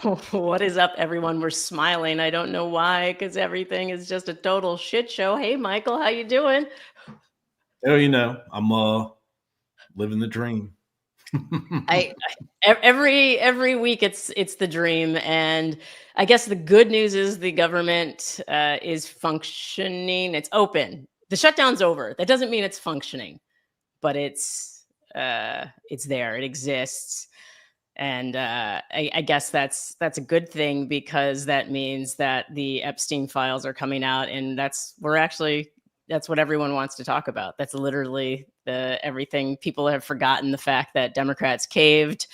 What is up, everyone? We're smiling. I don't know why, because everything is just a total shit show. Hey, Michael, how you doing? Oh, I'm living the dream. Every week it's the dream, and I guess the good news is the government is functioning. It's open. The shutdown's over. That doesn't mean it's functioning, but it's there. It exists. And I guess that's a good thing, because that means that the Epstein files are coming out, and that's what everyone wants to talk about. That's literally everything. People have forgotten the fact that Democrats caved,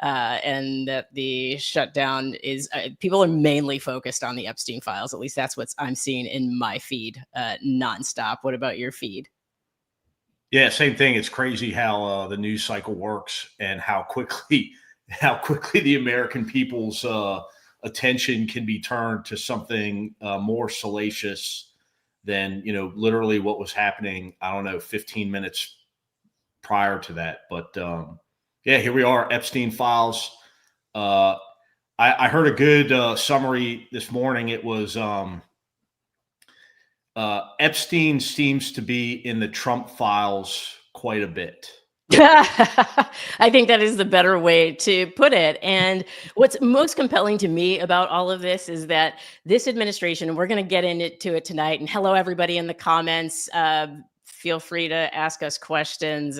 and that the shutdown is. People are mainly focused on the Epstein files. At least that's what I'm seeing in my feed, nonstop. What about your feed? Yeah, same thing. It's crazy how the news cycle works and how quickly the American people's attention can be turned to something more salacious than literally what was happening. I don't know, 15 minutes prior to that. But yeah, here we are, Epstein files. I heard a good summary this morning. It was Epstein seems to be in the Trump files quite a bit. I think that is the better way to put it. And what's most compelling to me about all of this is that this administration, and we're going to get into it tonight. And hello, everybody in the comments. Feel free to ask us questions,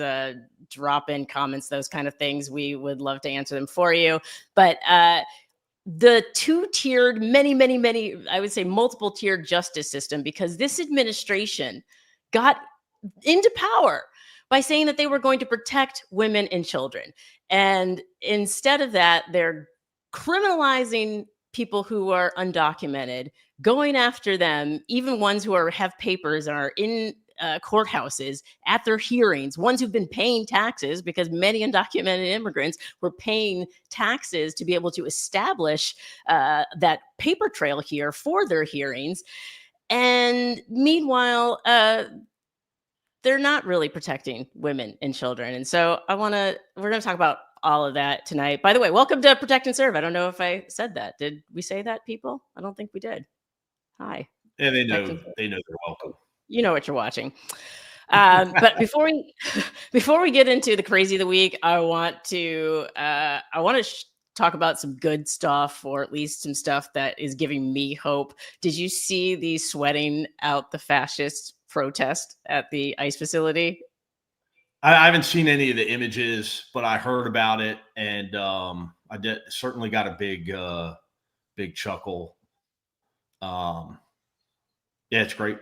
drop in comments, those kind of things. We would love to answer them for you. But the two-tiered, many, I would say multiple tiered justice system, because this administration got into power by saying that they were going to protect women and children. And instead of that, they're criminalizing people who are undocumented, going after them, even ones who have papers and are in courthouses at their hearings, ones who've been paying taxes, because many undocumented immigrants were paying taxes to be able to establish that paper trail here for their hearings. And meanwhile, they're not really protecting women and children. And so we're going to talk about all of that tonight. By the way, welcome to Protect and Serve. I don't know if I said that. Did we say that, people? I don't think we did. Hi. Yeah, they know they're welcome. You know what you're watching. But before we get into the crazy of the week, I want to talk about some good stuff, or at least some stuff that is giving me hope. Did you see the sweating out the fascist protest at the ICE facility? I haven't seen any of the images, but I heard about it, and certainly got a big chuckle. Yeah, it's great.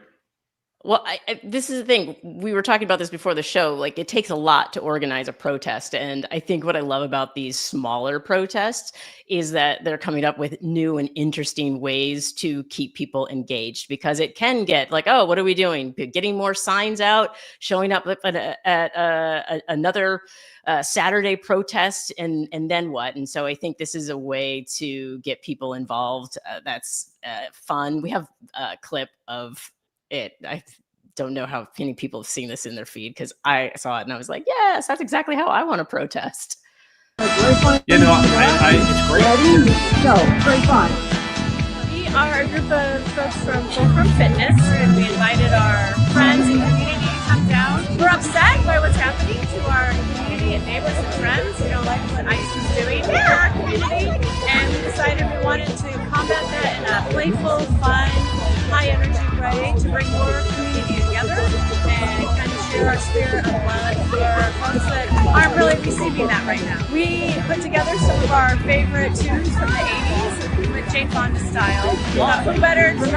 Well, this is the thing. We were talking about this before the show. Like, it takes a lot to organize a protest. And I think what I love about these smaller protests is that they're coming up with new and interesting ways to keep people engaged, because it can get like, oh, what are we doing? Getting more signs out, showing up at another Saturday protest, and then what? And so I think this is a way to get people involved. That's fun. We have a clip of it. I don't know how many people have seen this in their feed, because I saw it and I was like, yes, that's exactly how I want to protest. You know, it's great. Ready? Go. Very fun. We are a group of folks from Fulcrum Fitness, and we invited our friends and community to come down. We're upset by what's happening to our community and neighbors and friends. We don't like what ICE is doing in our community, and we decided we wanted to combat that in a playful, fun, high-energy way to bring more community together and kind of share our spirit of love for folks that aren't really receiving that right now. We put together some of our favorite tunes from the 80s with Jane Fonda style. Who better to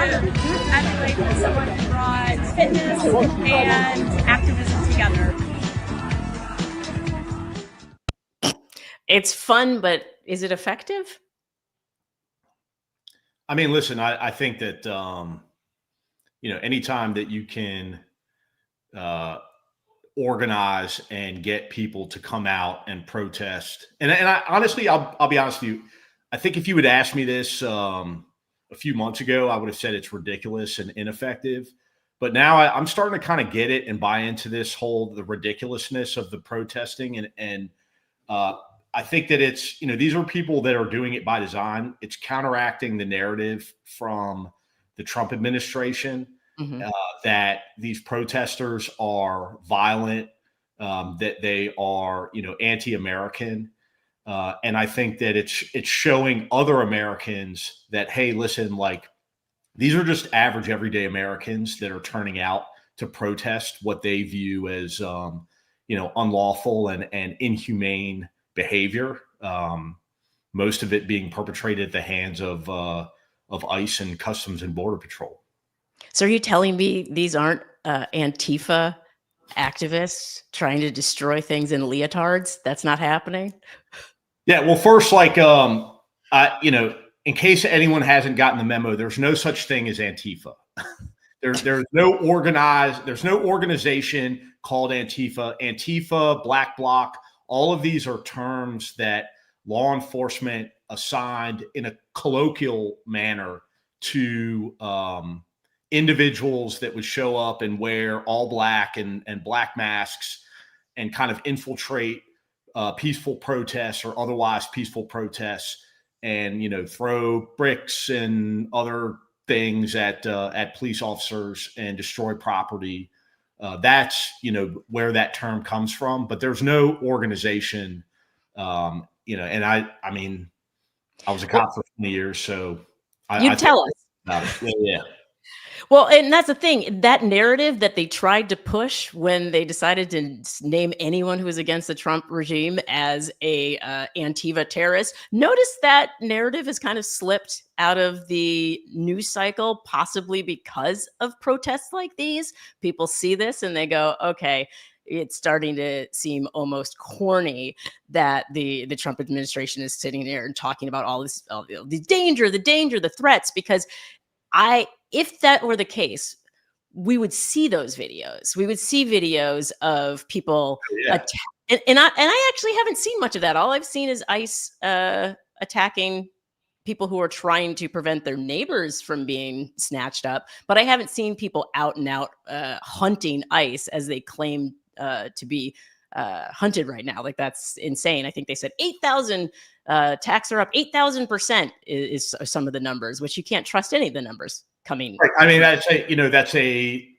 emulate than someone who brought fitness and activism together. It's fun, but is it effective? I mean, listen, I think that, anytime that you can organize and get people to come out and protest, and I honestly, I'll be honest with you, I think if you had asked me this a few months ago, I would have said it's ridiculous and ineffective. But now I'm starting to kind of get it and buy into the ridiculousness of the protesting. And I think that it's, these are people that are doing it by design. It's counteracting the narrative from the Trump administration that these protesters are violent, that they are, anti-American. And I think that it's showing other Americans that, hey, listen, like, these are just average everyday Americans that are turning out to protest what they view as, unlawful and inhumane behavior. Most of it being perpetrated at the hands of ICE and Customs and Border Patrol. So are you telling me these aren't Antifa activists trying to destroy things in leotards? That's not happening? Yeah. Well, first, like, in case anyone hasn't gotten the memo, there's no such thing as Antifa. There's no organization called Antifa. Antifa, Black Bloc, all of these are terms that law enforcement assigned in a colloquial manner to individuals that would show up and wear all black and black masks and kind of infiltrate peaceful protests or otherwise peaceful protests, and throw bricks and other things at police officers and destroy property. That's where that term comes from. But there's no organization, and I mean, I was a cop for 20 years, so you tell us about it. Yeah. Well, and that's the thing, that narrative that they tried to push when they decided to name anyone who was against the Trump regime as a Antifa terrorist. Notice that narrative has kind of slipped out of the news cycle, possibly because of protests like these. People see this and they go, okay, it's starting to seem almost corny that the Trump administration is sitting there and talking about all the danger, the threats, because if that were the case, we would see those videos. We would see videos of people and I actually haven't seen much of that. All I've seen is ICE attacking people who are trying to prevent their neighbors from being snatched up. But I haven't seen people out and out hunting ICE as they claim to be hunted right now. Like, that's insane. I think they said 8,000 attacks are up 8,000% is some of the numbers, which you can't trust any of the numbers coming. Right. I mean, that's a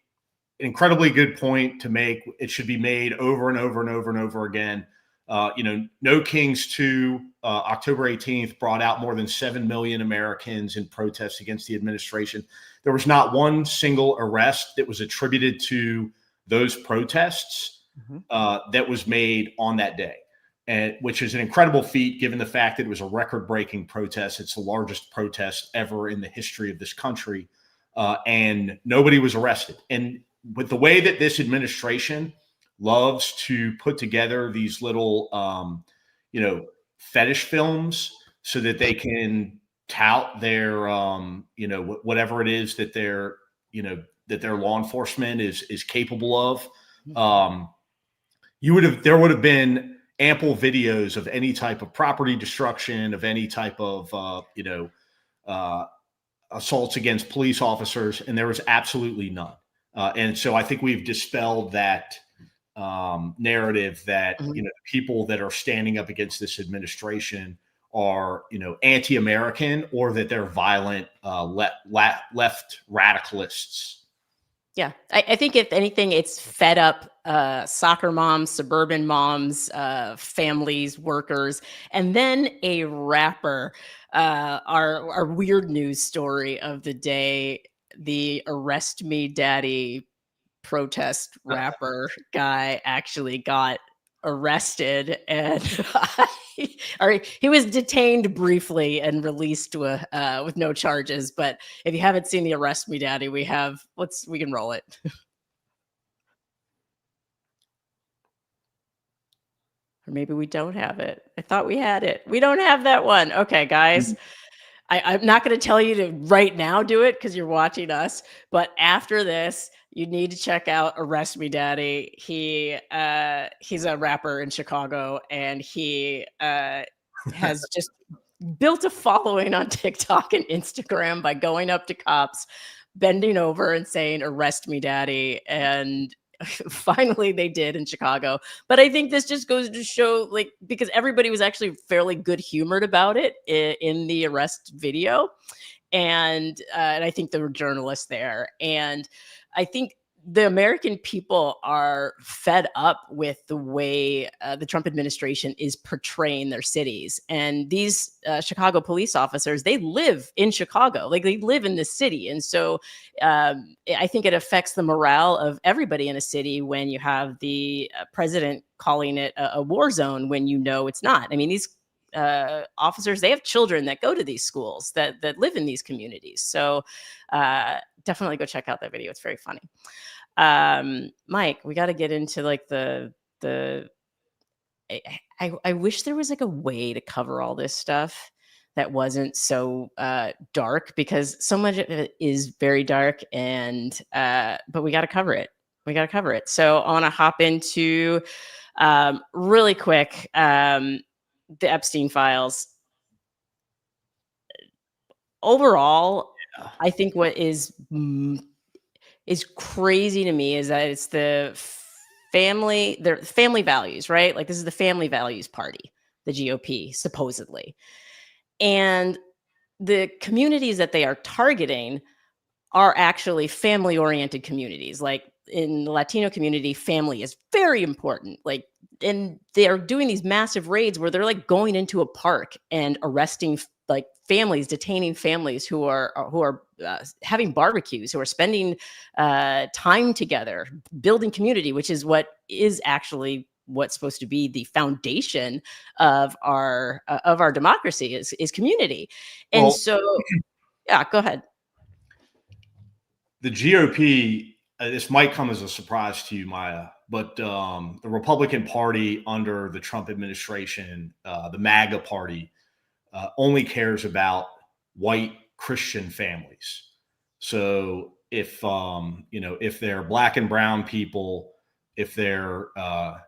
incredibly good point to make. It should be made over and over and over and over again. No Kings 2, October 18th, brought out more than 7 million Americans in protests against the administration. There was not one single arrest that was attributed to those protests that was made on that day, and which is an incredible feat given the fact that it was a record-breaking protest. It's the largest protest ever in the history of this country, and nobody was arrested. And with the way that this administration loves to put together these little, fetish films so that they can tout their, whatever it is that their law enforcement is capable of. There would have been ample videos of any type of property destruction, of any type of, assaults against police officers, and there was absolutely none. And so I think we've dispelled that narrative that people that are standing up against this administration are anti-American, or that they're violent left radicalists. Yeah, I think if anything, it's fed up soccer moms, suburban moms, families, workers, and then a rapper. Our weird news story of the day: the "Arrest Me Daddy" protest rapper guy actually got arrested, and he was detained briefly and released with no charges. But if you haven't seen the "Arrest Me Daddy," we can roll it. Or maybe we don't have it. I thought we had it. We don't have that one. Okay, guys. I'm not going to tell you to right now do it because you're watching us. But after this, you need to check out "Arrest Me Daddy." He's a rapper in Chicago, and he has just built a following on TikTok and Instagram by going up to cops, bending over and saying, "Arrest me, daddy." And finally they did in Chicago. But I think this just goes to show, like, because everybody was actually fairly good humored about it in the arrest video. And I think there were journalists there. And I think the American people are fed up with the way the Trump administration is portraying their cities. And these Chicago police officers, they live in Chicago, like they live in the city. And so I think it affects the morale of everybody in a city when you have the president calling it a war zone when you know it's not. I mean, these officers, they have children that go to these schools that live in these communities. So definitely go check out that video. It's very funny. Mike, we got to get into like the I wish there was like a way to cover all this stuff that wasn't so dark, because so much of it is very dark, and but we got to cover it. We got to cover it. So I want to hop into really quick the Epstein files. Overall, I think what is crazy to me is that it's their family values, right? Like, this is the family values party, the GOP, supposedly. And the communities that they are targeting are actually family oriented communities. Like in the Latino community, family is very important. Like, and they are doing these massive raids where they're like going into a park and arresting like families, detaining families who are having barbecues, who are spending time together, building community, which is what is actually what's supposed to be the foundation of our democracy is community. And Well, so, yeah, go ahead. The GOP, this might come as a surprise to you, Maya, but the Republican Party under the Trump administration, the MAGA party, only cares about white Christian families. So if if they're black and brown people, if they're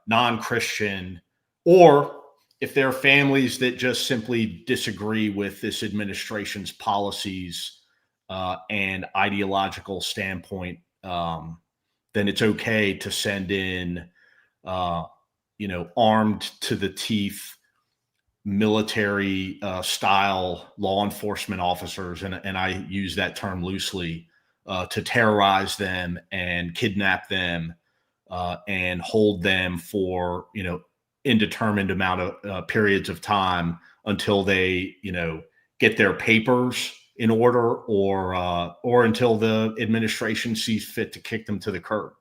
non-Christian, or if they're families that just simply disagree with this administration's policies and ideological standpoint, then it's okay to send in, armed to the teeth military style law enforcement officers, and I use that term loosely, to terrorize them and kidnap them and hold them for indeterminate amount of periods of time until they get their papers in order, or until the administration sees fit to kick them to the curb.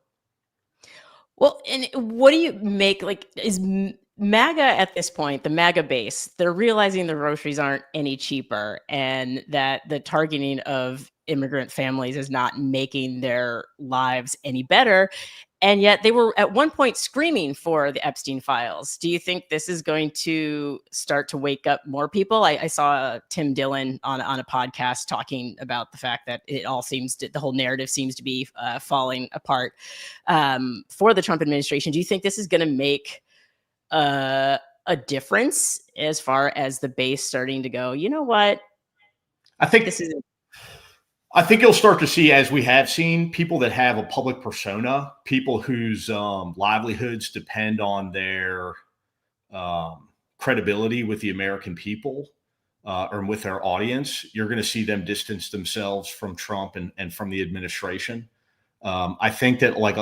Well, and what do you make, like, is MAGA at this point, the MAGA base, they're realizing the groceries aren't any cheaper, and that the targeting of immigrant families is not making their lives any better. And yet they were at one point screaming for the Epstein files. Do you think this is going to start to wake up more people? I saw Tim Dillon on a podcast talking about the fact that it all the whole narrative seems to be falling apart for the Trump administration. Do you think this is going to make a difference as far as the base starting to go, you know what? I think This is I think you'll start to see, as we have seen, people that have a public persona, people whose livelihoods depend on their credibility with the American people or with their audience. You're going to see them distance themselves from Trump and from the administration. I think that, like,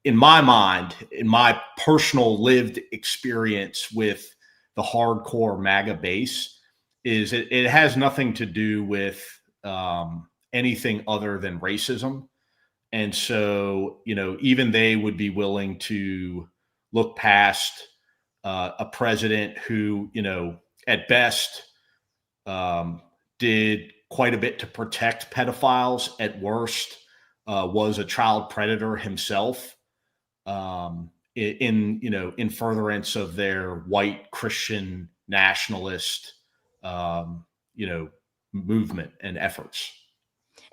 in my mind, in my personal lived experience with the hardcore MAGA base, is it has nothing to do with anything other than racism. And so, even they would be willing to look past a president who, at best, did quite a bit to protect pedophiles, at worst, was a child predator himself, in furtherance of their white Christian nationalist, movement and efforts.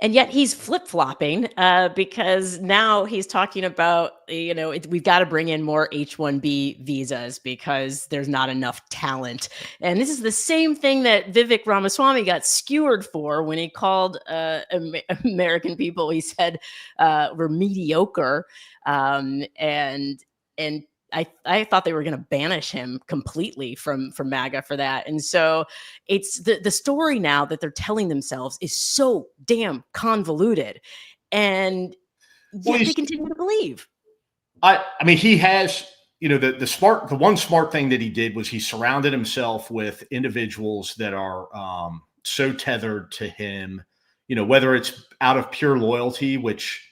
And yet he's flip-flopping because now he's talking about, we've got to bring in more H-1B visas because there's not enough talent. And this is the same thing that Vivek Ramaswamy got skewered for when he called American people, he said, were mediocre. And I thought they were going to banish him completely from MAGA for that. And so it's the story now that they're telling themselves is so damn convoluted, and yet they continue to believe. I mean, he has, the one smart thing that he did was he surrounded himself with individuals that are so tethered to him, whether it's out of pure loyalty, which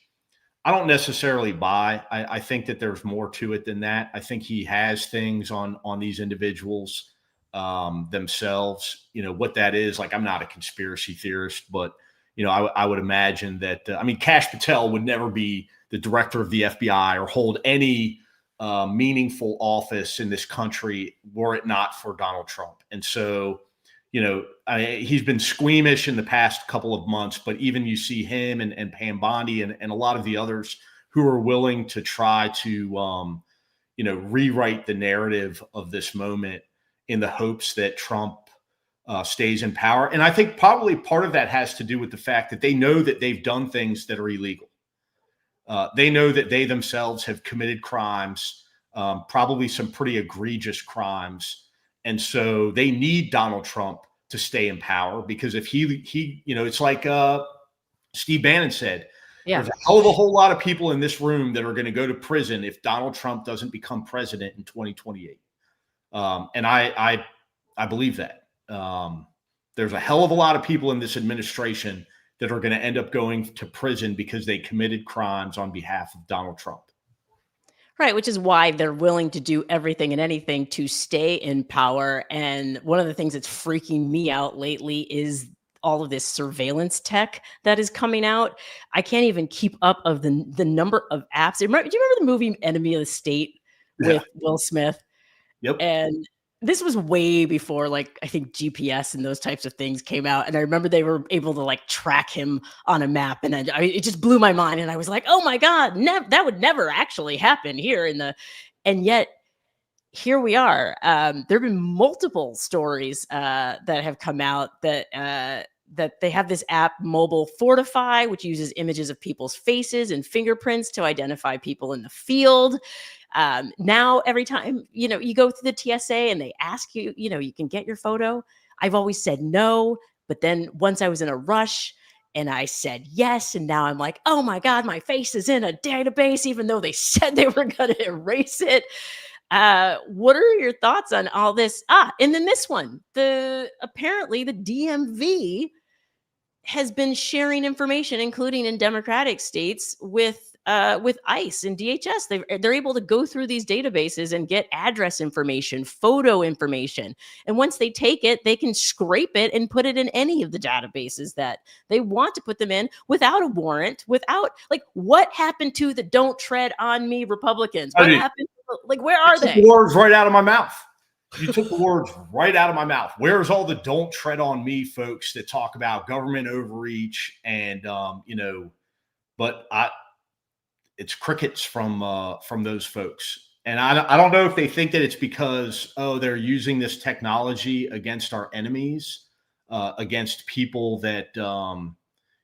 I don't necessarily buy. I think that there's more to it than that. I think he has things on these individuals themselves. What that is, like, I'm not a conspiracy theorist, but I would imagine that. Kash Patel would never be the director of the FBI or hold any meaningful office in this country were it not for Donald Trump. And so, he's been squeamish in the past couple of months, but even you see him and Pam Bondi and a lot of the others who are willing to try to, rewrite the narrative of this moment in the hopes that Trump stays in power. And I think probably part of that has to do with the fact that they know that they've done things that are illegal. They know that they themselves have committed crimes, probably some pretty egregious crimes. And so they need Donald Trump to stay in power, because if he it's like Steve Bannon said, there's a hell of a whole lot of people in this room that are going to go to prison if Donald Trump doesn't become president in 2028. And I believe that. There's a hell of a lot of people in this administration that are going to end up going to prison because they committed crimes on behalf of Donald Trump. Right, which is why they're willing to do everything and anything to stay in power. And one of the things that's freaking me out lately is all of this surveillance tech that is coming out. I can't even keep up of the number of apps. Do you remember the movie Enemy of the State with Will Smith? Yep. And this was way before, like, I think GPS and those types of things came out. And I remember they were able to, like, track him on a map. And it just blew my mind. And I was like, oh my God, that would never actually happen here and yet here we are. There have been multiple stories that have come out that they have this app, Mobile Fortify, which uses images of people's faces and fingerprints to identify people in the field. Now, every time, you go through the TSA and they ask you, you can get your photo. I've always said no, but then once I was in a rush and I said yes. And now I'm like, oh my God, my face is in a database, even though they said they were going to erase it. What are your thoughts on all this? And then this one, apparently the DMV has been sharing information, including in Democratic states, with ICE and DHS. They're able to go through these databases and get address information, photo information. And once they take it, they can scrape it and put it in any of the databases that they want to put them in without a warrant, what happened to the don't tread on me Republicans? What happened? Where are they? The words right out of my mouth. You took the words right out of my mouth. Where's all the don't tread on me folks that talk about government overreach and, but it's crickets from those folks. And I don't know if they think that it's because, they're using this technology against our enemies, against people that,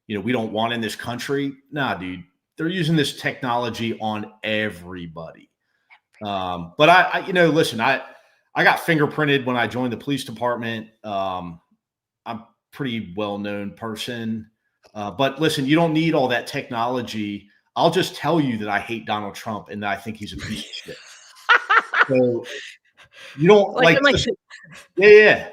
we don't want in this country. Nah, dude, they're using this technology on everybody. But I listen, I got fingerprinted when I joined the police department. I'm a pretty well-known person. But listen, you don't need all that technology. I'll just tell you that I hate Donald Trump and that I think he's a piece of shit. So you don't yeah.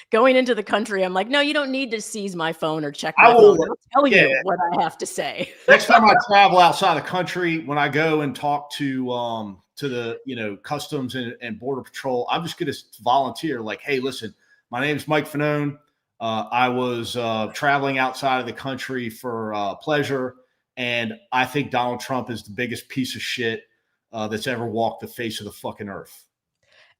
Going into the country, I'm like, no, you don't need to seize my phone or check my phone. I'll tell you what I have to say. Next time I travel outside the country, when I go and talk to the Customs and Border Patrol, I'm just going to volunteer. Like, hey, listen, my name is Mike Fanone. I was traveling outside of the country for pleasure, and I think Donald Trump is the biggest piece of shit that's ever walked the face of the fucking earth.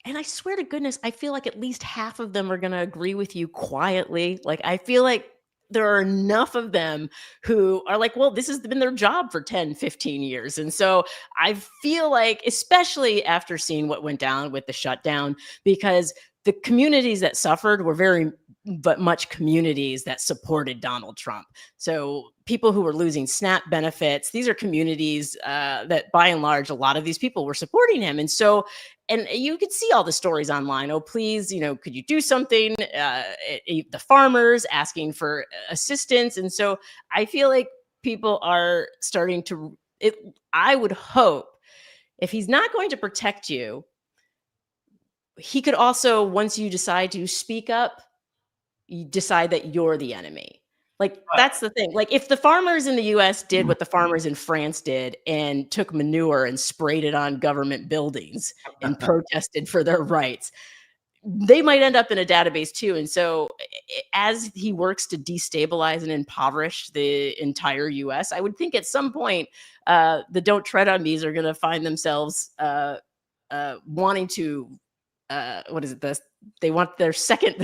And I swear to goodness, I feel like at least half of them are going to agree with you quietly. Like, I feel like there are enough of them who are like, well, this has been their job for 10, 15 years. And so I feel like, especially after seeing what went down with the shutdown, because the communities that suffered were very but much communities that supported Donald Trump. So people who were losing SNAP benefits, these are communities that by and large, a lot of these people were supporting him. And so, and you could see all the stories online. Oh, please, could you do something? The farmers asking for assistance. And so I feel like people are starting to, I would hope if he's not going to protect you, he could also, once you decide to speak up, you decide that you're the enemy. Like, that's the thing. Like, if the farmers in the US did what the farmers in France did and took manure and sprayed it on government buildings and protested for their rights, they might end up in a database too. And so as he works to destabilize and impoverish the entire US, I would think at some point the Don't Tread on Me's are going to find themselves wanting to what is it? They want their second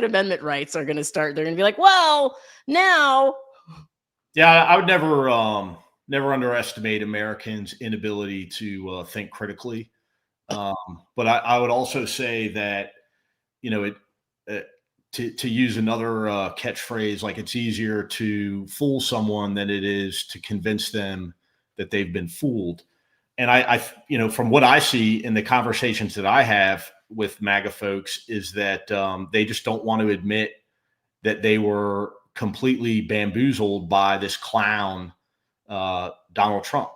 amendment rights are going to start. They're going to be like, well, now. Yeah, I would never underestimate Americans' inability to think critically. But I would also say that, to use another catchphrase, like, it's easier to fool someone than it is to convince them that they've been fooled. And I from what I see in the conversations that I have with MAGA folks is that they just don't want to admit that they were completely bamboozled by this clown, Donald Trump,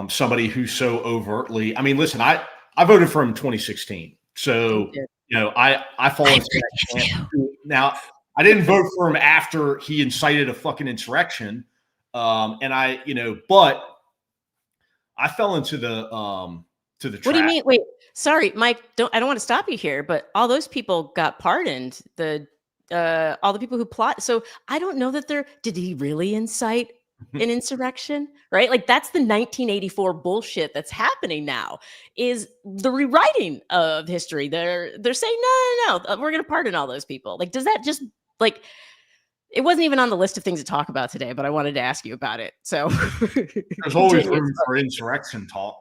somebody who's so overtly, I mean, listen, I voted for him in 2016. So, I fall into that camp. Now, I didn't vote for him after he incited a fucking insurrection. But I fell into the trap. What do you mean? Wait, sorry, Mike. I don't want to stop you here, but all those people got pardoned. All the people who plot. So I don't know that did he really incite an insurrection? Right? Like, that's the 1984 bullshit that's happening now. Is the rewriting of history? They're saying no, we're going to pardon all those people. Like, does that just like? It wasn't even on the list of things to talk about today, but I wanted to ask you about it. So there's always room for insurrection talk.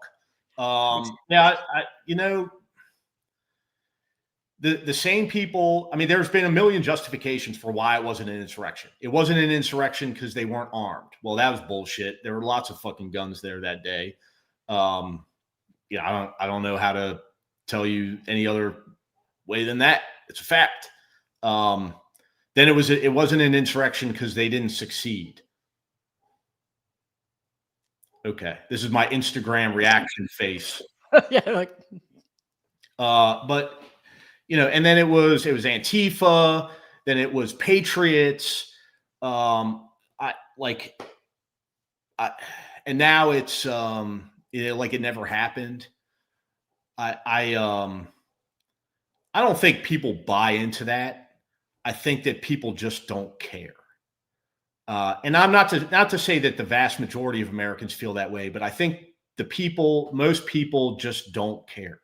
The same people, I mean, there's been a million justifications for why it wasn't an insurrection. It wasn't an insurrection because they weren't armed. Well, that was bullshit. There were lots of fucking guns there that day. I don't know how to tell you any other way than that. It's a fact. Then it wasn't an insurrection because they didn't succeed. Okay, this is my Instagram reaction face. Yeah, but and then it was Antifa, then it was Patriots, and now it's like it never happened. I don't think people buy into that. I think that people just don't care. And I'm not to say that the vast majority of Americans feel that way, but I think most people just don't care.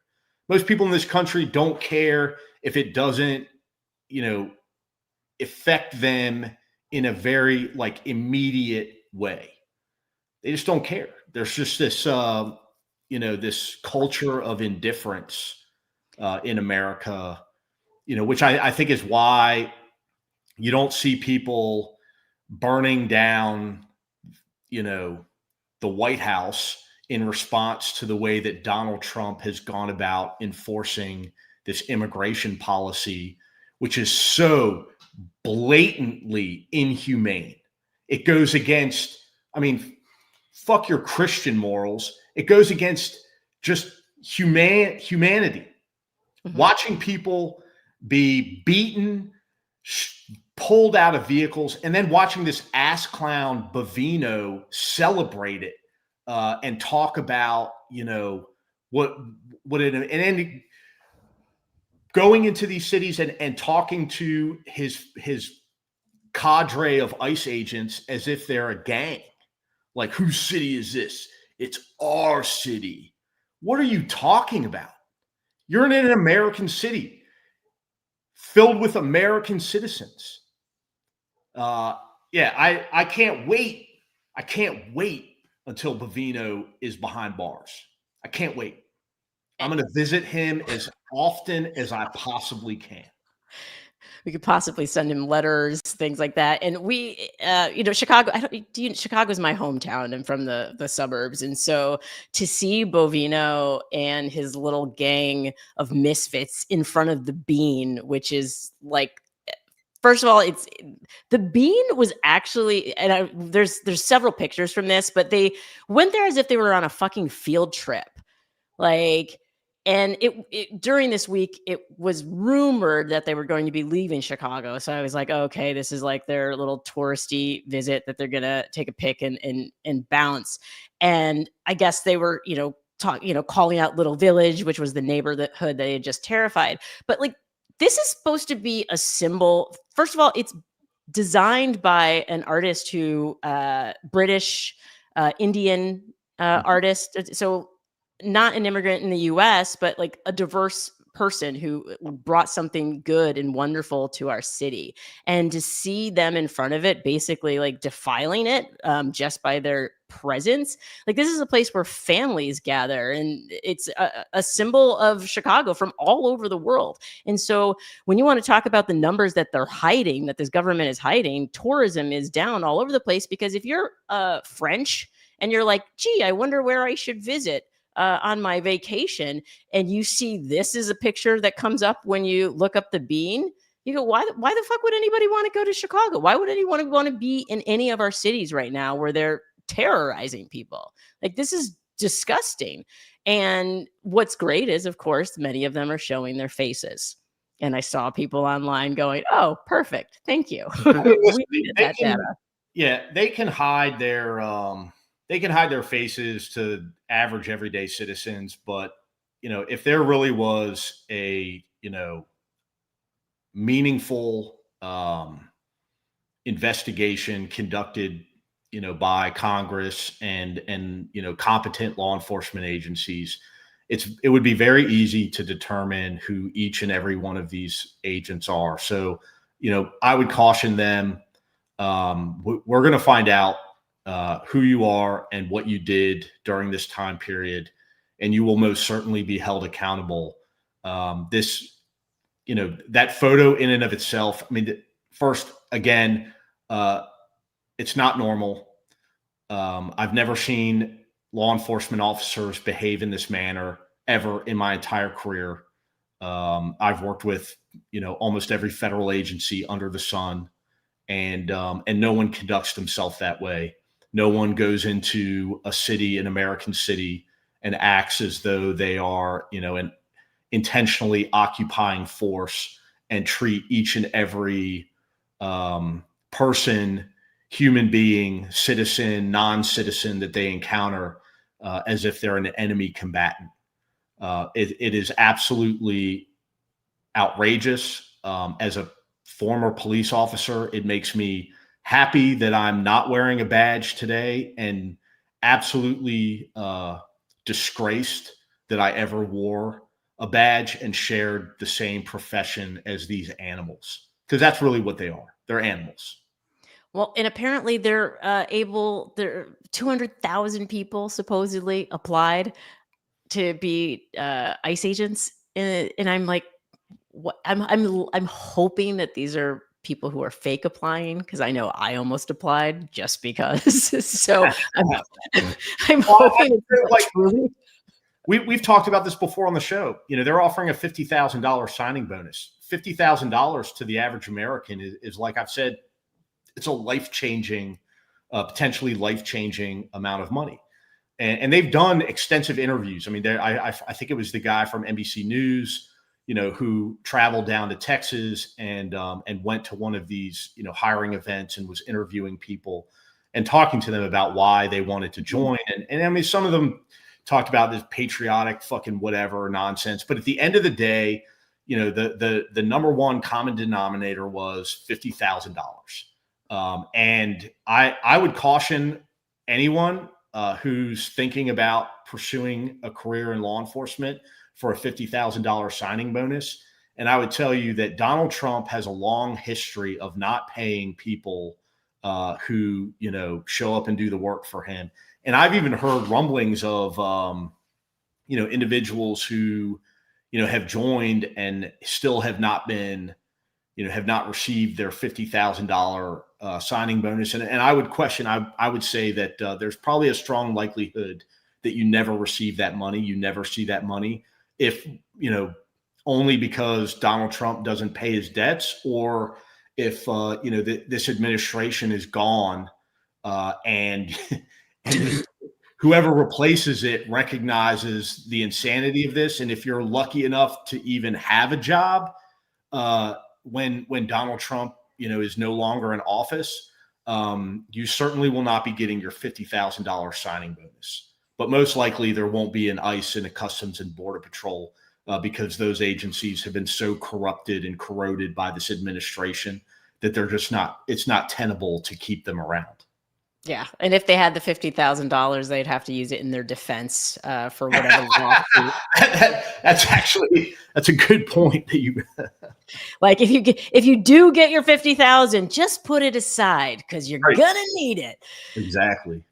Most people in this country don't care if it doesn't, affect them in a very immediate way. They just don't care. There's just this, this culture of indifference in America, which I think is why you don't see people burning down, the White House in response to the way that Donald Trump has gone about enforcing this immigration policy, which is so blatantly inhumane. It goes against, fuck your Christian morals. It goes against just humanity. Mm-hmm. Watching people be beaten, pulled out of vehicles, and then watching this ass clown Bavino celebrate it and talk about, and then going into these cities and talking to his cadre of ICE agents as if they're a gang. Like, whose city is this? It's our city. What are you talking about? You're in an American city filled with American citizens. Yeah, I can't wait. I can't wait until Bavino is behind bars. I can't wait. I'm going to visit him as often as I possibly can. We could possibly send him letters, things like that. And Chicago. Chicago's my hometown. I'm from the suburbs, and so to see Bovino and his little gang of misfits in front of the Bean, which is like, first of all, it's the Bean was actually, and there's several pictures from this, but they went there as if they were on a fucking field trip. Like, and during this week, it was rumored that they were going to be leaving Chicago. So I was like, okay, this is like their little touristy visit that they're gonna take a pic and bounce. And I guess they were, calling out Little Village, which was the neighborhood that they had just terrified. But like, this is supposed to be a symbol. First of all, it's designed by an artist British Indian artist. So not an immigrant in the US, but like a diverse person who brought something good and wonderful to our city. And to see them in front of it, basically like defiling it just by their presence. Like, this is a place where families gather, and it's a symbol of Chicago from all over the world. And so when you want to talk about the numbers that they're hiding, that this government is hiding, tourism is down all over the place. Because if you're French and you're like, gee, I wonder where I should visit on my vacation, and you see this is a picture that comes up when you look up the Bean, you go, why the fuck would anybody want to go to Chicago? Why would anyone want to be in any of our cities right now where they're terrorizing people? Like, this is disgusting. And what's great is, of course, many of them are showing their faces. And I saw people online going, oh, perfect. Thank you. We needed that data. Yeah, they can hide their faces to average everyday citizens, but if there really was a meaningful investigation conducted by Congress and competent law enforcement agencies, it would be very easy to determine who each and every one of these agents are. So I would caution them. We're going to find out who you are and what you did during this time period, and you will most certainly be held accountable. That photo in and of itself, I mean, first, again, it's not normal. I've never seen law enforcement officers behave in this manner ever in my entire career. I've worked with, almost every federal agency under the sun, and no one conducts themselves that way. No one goes into a city, an American city, and acts as though they are, an intentionally occupying force, and treat each and every person, human being, citizen, non-citizen that they encounter as if they're an enemy combatant. It is absolutely outrageous. As a former police officer, it makes me happy that I'm not wearing a badge today, and absolutely disgraced that I ever wore a badge and shared the same profession as these animals, because that's really what they are. They're animals. Well, and apparently there 200,000 people supposedly applied to be ICE agents, and I'm like, what? I'm hoping that these are people who are fake applying, because I know I almost applied just because. So I'm hoping like, we've talked about this before on the show. They're offering a $50,000 signing bonus. $50,000 to the average American is, like I've said, it's a life-changing, potentially life-changing amount of money. And they've done extensive interviews. I mean, I think it was the guy from NBC News, who traveled down to Texas and went to one of these, hiring events, and was interviewing people and talking to them about why they wanted to join. And I mean, some of them talked about this patriotic fucking whatever nonsense. But at the end of the day, the number one common denominator was $50,000. And I would caution anyone who's thinking about pursuing a career in law enforcement for a $50,000 signing bonus. And I would tell you that Donald Trump has a long history of not paying people who, show up and do the work for him. And I've even heard rumblings of, individuals who, have joined and still have not been, have not received their $50,000 signing bonus. And I would question, I would say that there's probably a strong likelihood that you never receive that money. You never see that money if, only because Donald Trump doesn't pay his debts, or if, this administration is gone and whoever replaces it recognizes the insanity of this. And if you're lucky enough to even have a job when Donald Trump, is no longer in office, you certainly will not be getting your $50,000 signing bonus. But most likely there won't be an ICE and a Customs and Border Patrol because those agencies have been so corrupted and corroded by this administration that they're just not, it's not tenable to keep them around. Yeah. And if they had the $50,000, they'd have to use it in their defense for whatever lawsuit. That's a good point that you like if you do get your 50,000, just put it aside because you're gonna need it. Exactly.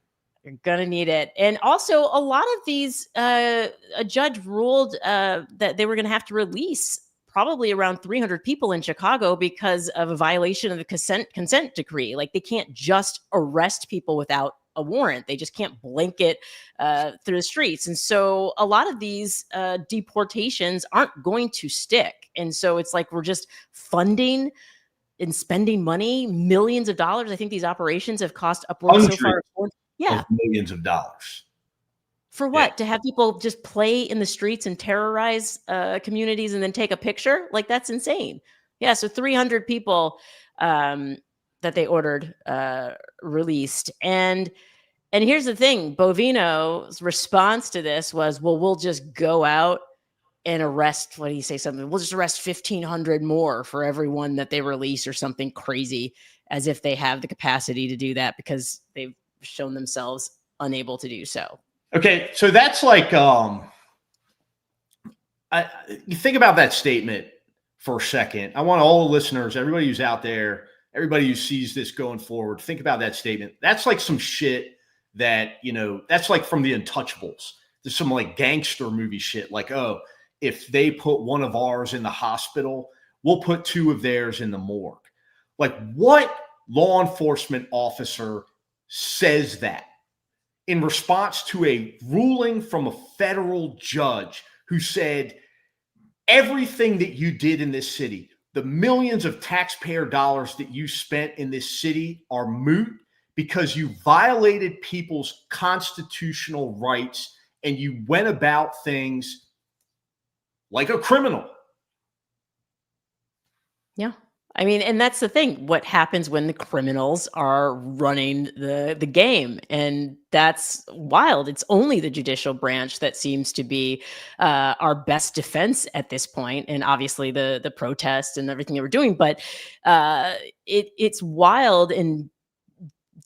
You're gonna need it. And also a lot of these a judge ruled that they were gonna have to release probably around 300 people in Chicago because of a violation of the consent decree. Like they can't just arrest people without a warrant. They just can't blanket through the streets. And so a lot of these deportations aren't going to stick. And so it's like we're just funding and spending money, millions of dollars. I think these operations have cost upwards so far. Yeah. Millions of dollars. For what? To have people just play in the streets and terrorize communities and then take a picture? Like that's insane. Yeah. So 300 people that they ordered released. And here's the thing, Bovino's response to this was, well, we'll just go out and arrest, what do you say, something? We'll just arrest 1,500 more for everyone that they release or something crazy, as if they have the capacity to do that because they've shown themselves unable to do so. Okay, so that's like you think about that statement for a second. I want all the listeners, everybody who's out there, everybody who sees this going forward, think about that statement. That's like some shit that, that's like from the Untouchables. There's some like gangster movie shit like, oh, if they put one of ours in the hospital, we'll put two of theirs in the morgue. Like what law enforcement officer says that in response to a ruling from a federal judge who said everything that you did in this city, the millions of taxpayer dollars that you spent in this city are moot because you violated people's constitutional rights and you went about things like a criminal. Yeah. I mean, and that's the thing. What happens when the criminals are running the game? And that's wild. It's only the judicial branch that seems to be our best defense at this point. And obviously the protests and everything that we're doing. But it's wild and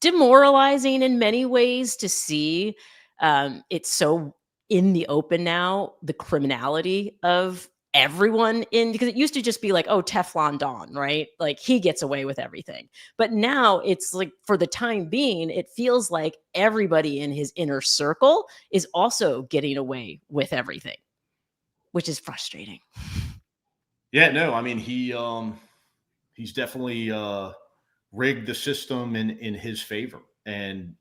demoralizing in many ways to see it's so in the open now, the criminality of everyone because it used to just be like, oh, Teflon Don, right? Like he gets away with everything. But now it's like for the time being, it feels like everybody in his inner circle is also getting away with everything, which is frustrating. Yeah, no, I mean, he's definitely rigged the system in his favor. And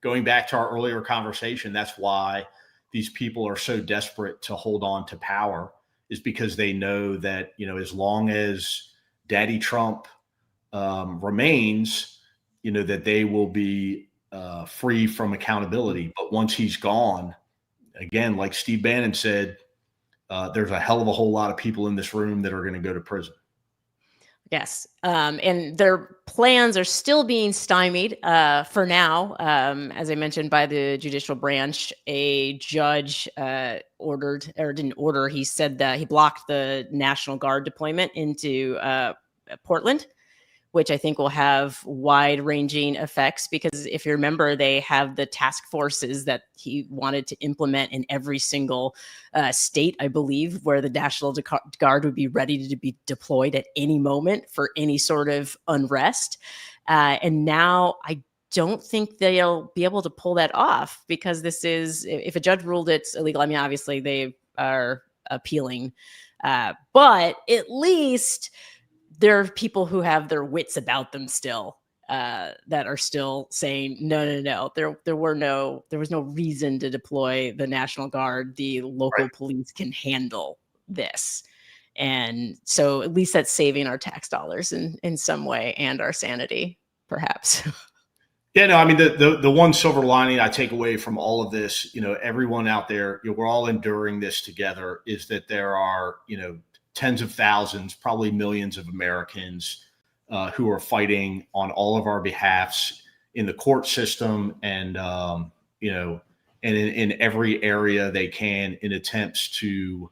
going back to our earlier conversation, that's why these people are so desperate to hold on to power, is because they know that, as long as Daddy Trump remains, that they will be free from accountability. But once he's gone, again, like Steve Bannon said, there's a hell of a whole lot of people in this room that are going to go to prison. Yes. And their plans are still being stymied for now. As I mentioned, by the judicial branch, a judge he said that he blocked the National Guard deployment into Portland, which I think will have wide-ranging effects, because if you remember, they have the task forces that he wanted to implement in every single state, I believe, where the National Guard would be ready to be deployed at any moment for any sort of unrest. And now I don't think they'll be able to pull that off, because this is, if a judge ruled it's illegal, I mean, obviously they are appealing, but at least there are people who have their wits about them still, that are still saying, no, there was no reason to deploy the National Guard. The local police can handle this. And so at least that's saving our tax dollars in some way, and our sanity, perhaps. Yeah, no, I mean, the one silver lining I take away from all of this, everyone out there, we're all enduring this together, is that there are, tens of thousands, probably millions of Americans who are fighting on all of our behalfs in the court system, and, and in every area they can, in attempts to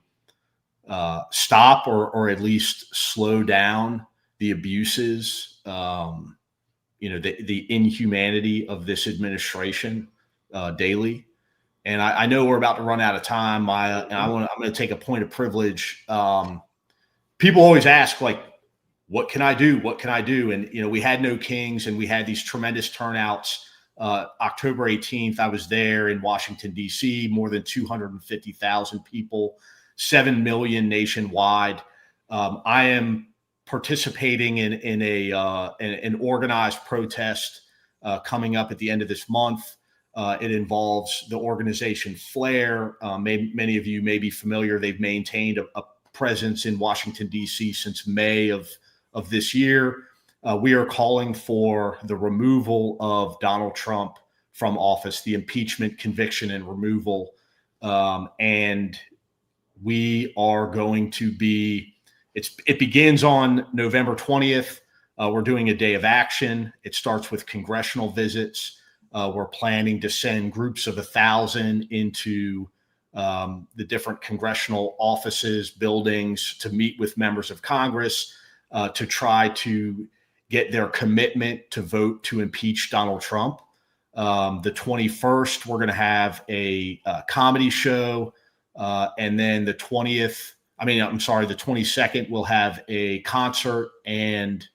stop or at least slow down the abuses, the inhumanity of this administration daily. And I know we're about to run out of time, Maya, and I'm going to take a point of privilege. People always ask, like, what can I do? What can I do? And, we had no kings, and we had these tremendous turnouts. October 18th, I was there in Washington, D.C., more than 250,000 people, 7 million nationwide. I am participating in an organized protest coming up at the end of this month. It involves the organization Flare. Many of you may be familiar. They've maintained a presence in Washington, D.C. since May of this year. We are calling for the removal of Donald Trump from office, the impeachment, conviction, and removal. And we are going to be, it begins on November 20th. We're doing a day of action. It starts with congressional visits. We're planning to send groups of 1,000 into the different congressional offices, buildings, to meet with members of Congress, to try to get their commitment to vote to impeach Donald Trump. The 21st, we're going to have a comedy show. And then the 22nd, we'll have a concert and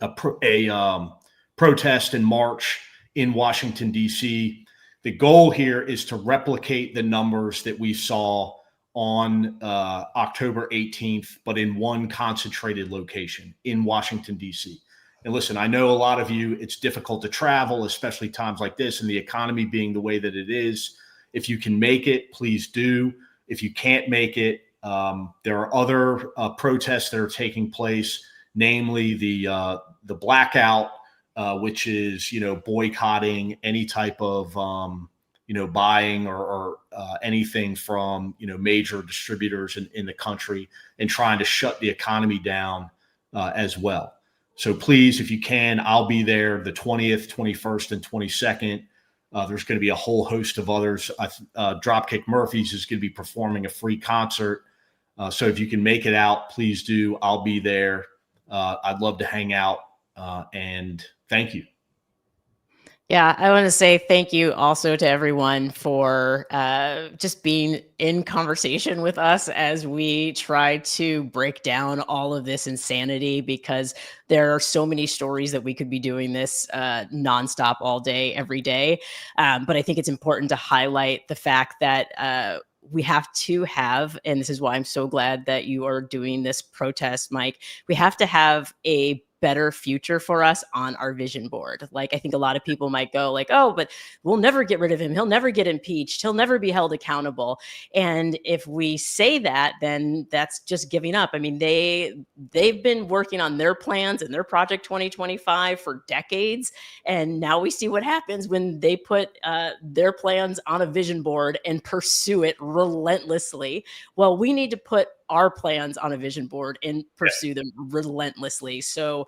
a protest and march in Washington, D.C. The goal here is to replicate the numbers that we saw on October 18th, but in one concentrated location in Washington, D.C. And listen, I know a lot of you, it's difficult to travel, especially times like this, and the economy being the way that it is. If you can make it, please do. If you can't make it, there are other protests that are taking place, namely the blackout, which is, boycotting any type of, buying or anything from, major distributors in the country, and trying to shut the economy down as well. So please, if you can, I'll be there the 20th, 21st, and 22nd. There's going to be a whole host of others. Dropkick Murphys is going to be performing a free concert. So if you can make it out, please do. I'll be there. I'd love to hang out. And thank you. Yeah, I want to say thank you also to everyone for just being in conversation with us as we try to break down all of this insanity, because there are so many stories that we could be doing this nonstop all day, every day. But I think it's important to highlight the fact that we have to have, and this is why I'm so glad that you are doing this protest, Mike, we have to have a better future for us on our vision board. Like, I think a lot of people might go like, oh, but we'll never get rid of him. He'll never get impeached. He'll never be held accountable. And if we say that, then that's just giving up. I mean, they've been working on their plans and their Project 2025 for decades. And now we see what happens when they put their plans on a vision board and pursue it relentlessly. Well, we need to put our plans on a vision board and pursue them relentlessly. So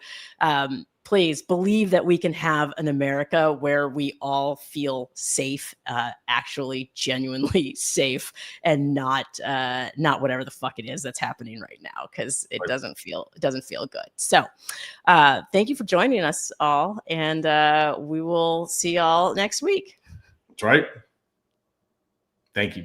please believe that we can have an America where we all feel safe, actually genuinely safe, and not whatever the fuck it is that's happening right now, because it doesn't feel good. So thank you for joining us all, and we will see y'all next week. That's right. Thank you.